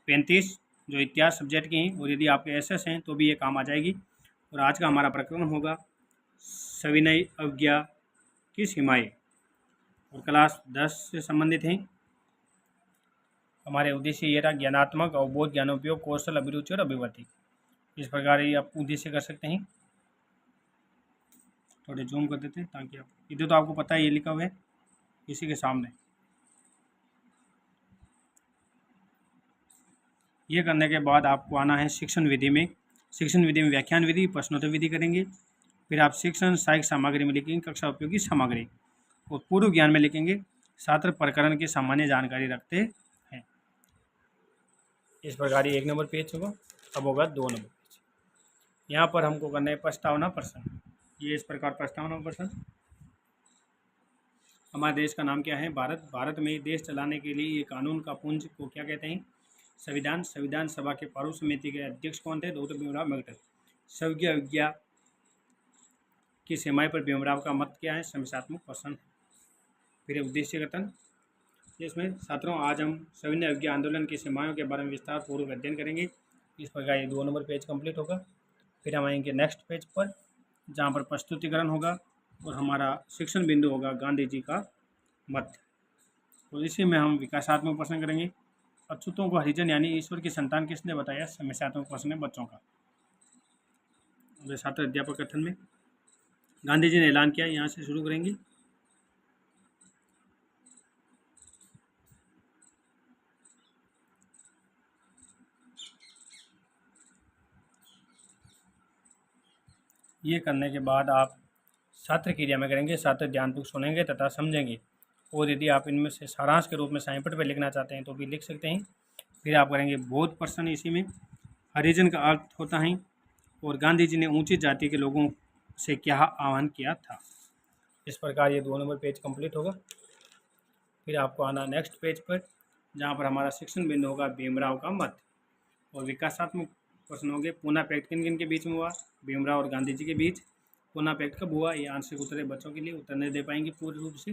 35 जो इतिहास सब्जेक्ट की हैं, और यदि आपके एसएस हैं तो भी ये काम आ जाएगी। और आज का हमारा प्रकरण होगा सविनय अवज्ञा की सीमाएं, और क्लास 10 से संबंधित हैं। हमारे उद्देश्य ये रहा ज्ञानात्मक अवबोध ज्ञानोपयोग कौशल अभिरुचि और अभिवृद्धि। इस प्रकार ये आप उद्देश्य कर सकते हैं। थोड़े जूम कर देते हैं ताकि आप, इधर तो आपको पता है ये लिखा हुआ है इसी के सामने। ये करने के बाद आपको आना है शिक्षण विधि में। शिक्षण विधि में व्याख्यान विधि प्रश्नोत्तर विधि करेंगे। फिर आप शिक्षण सहायक सामग्री में लिखेंगे कक्षा उपयोगी सामग्री, और पूर्व ज्ञान में लिखेंगे छात्र प्रकरण की सामान्य जानकारी रखते हैं। इस प्रकार ये 1 नंबर पेज होगा। अब होगा 2 नंबर पेज। यहाँ पर हमको करना है प्रस्तावना प्रश्न। ये इस प्रकार प्रस्तावना प्रश्न। हमारे देश का नाम क्या है? भारत। भारत में देश चलाने के लिए ये कानून का पुंज को क्या कहते हैं? संविधान। संविधान सभा के प्रारूप समिति के अध्यक्ष कौन थे? डॉक्टर भीमराव अम्बेडकर। संज्ञा विज्ञा की सीमाएं पर भीमराव का मत क्या है? समस्यात्मक प्रश्न। फिर उद्देश्य कथन, जिसमें छात्रों आज हम सविनय अवज्ञा आंदोलन की सीमाओं के बारे में विस्तार पूर्वक अध्ययन करेंगे। इस प्रकार ये 2 नंबर पेज कंप्लीट होगा। फिर हम आएंगे नेक्स्ट पेज पर, जहाँ पर प्रस्तुतिकरण होगा और हमारा शिक्षण बिंदु होगा गांधी जी का मत। तो इसी में हम विकासात्मक प्रश्न करेंगे। अछूतों को हरिजन यानी ईश्वर की संतान किसने बताया? समस्यात्मक प्रश्न है बच्चों का। छात्र अध्यापक कथन में गांधी जी ने ऐलान किया, यहाँ से शुरू करेंगे। ये करने के बाद आप छात्र क्रिया में करेंगे। छात्र ध्यानपूर्वक सुनेंगे तथा समझेंगे, और यदि आप इनमें से सारांश के रूप में साइंपट पर लिखना चाहते हैं तो भी लिख सकते हैं। फिर आप करेंगे बोध प्रश्न। इसी में हरिजन का अर्थ होता है और गांधी जी ने ऊंची जाति के लोगों से क्या आह्वान किया था। इस प्रकार ये 2 नंबर पेज कंप्लीट होगा। फिर आपको आना नेक्स्ट पेज पर, जहाँ पर हमारा शिक्षण बिंदु होगा भीमराव का मत, और विकासात्मक प्रश्न होंगे। पूना पैक्ट किन किन के बीच में हुआ? भीमराव और गांधी जी के बीच। पूना पैक्ट कब हुआ? ये आंशिक उत्तर है बच्चों के लिए, उत्तर नहीं दे पाएंगे पूर्ण रूप से,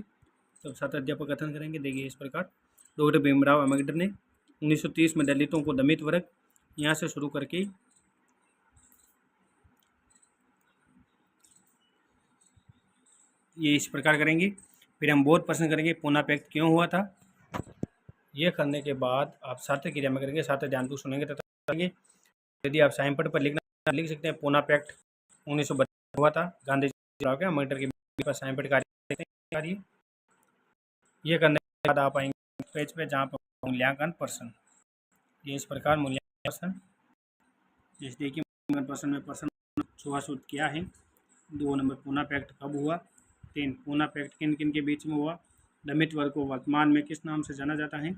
तब छात्र अध्यापक कथन करेंगे। देखिए इस प्रकार डॉक्टर भीमराव अम्बेडकर ने 1930 में दलितों को दमित वर्ग, यहाँ से शुरू करके ये इस प्रकार करेंगे। फिर हम बोध प्रश्न करेंगे, पूना पैक्ट क्यों हुआ था? ये करने के बाद आप छात्र क्रिया में करेंगे। छात्र ध्यानपूर्वक सुनेंगे तथा करेंगे। यदि आप साइंपट पर लिखना लिख सकते हैं। पूना पैक्ट 1932 हुआ था। गांधी जी और अम्बेडकर के पास साइंपट कार्य। ये करने के बाद आप आएंगे पेज पे, जहाँ पर मूल्यांकन प्रश्न। ये इस प्रकार मूल्यांकन प्रश्न, जैसे देखिए मूल्यांकन प्रश्न में प्रश्न छुआछूत क्या है। 2 नंबर पूना पैक्ट कब हुआ? 3 पूना पैक्ट किन किन के बीच में हुआ? दलित वर्ग को वर्तमान में किस नाम से जाना जाता है?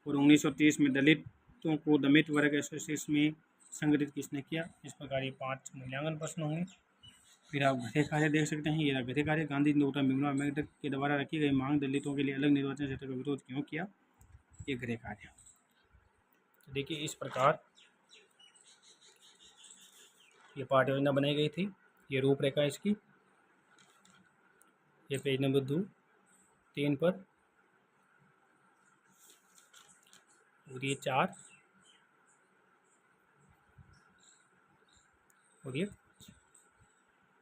और 1930 में दलितों को दलित वर्ग एसोसिएशन में संगठित किसने किया? इस प्रकार ये 5 मूल्यांकन प्रश्न होंगे। फिर आप गृह कार्य देख सकते हैं। ये गृह कार्य, गांधी डॉक्टर भीमराव अम्बेडकर के द्वारा रखी गई मांग दलितों के लिए अलग निर्वाचन क्षेत्र का विरोध क्यों किया? ये गृह कार्य। तो देखिए इस प्रकार ये पाठ्य योजना बनाई गई थी। ये रूपरेखा इसकी, ये पेज नंबर 3 पर, और ये 4 और ये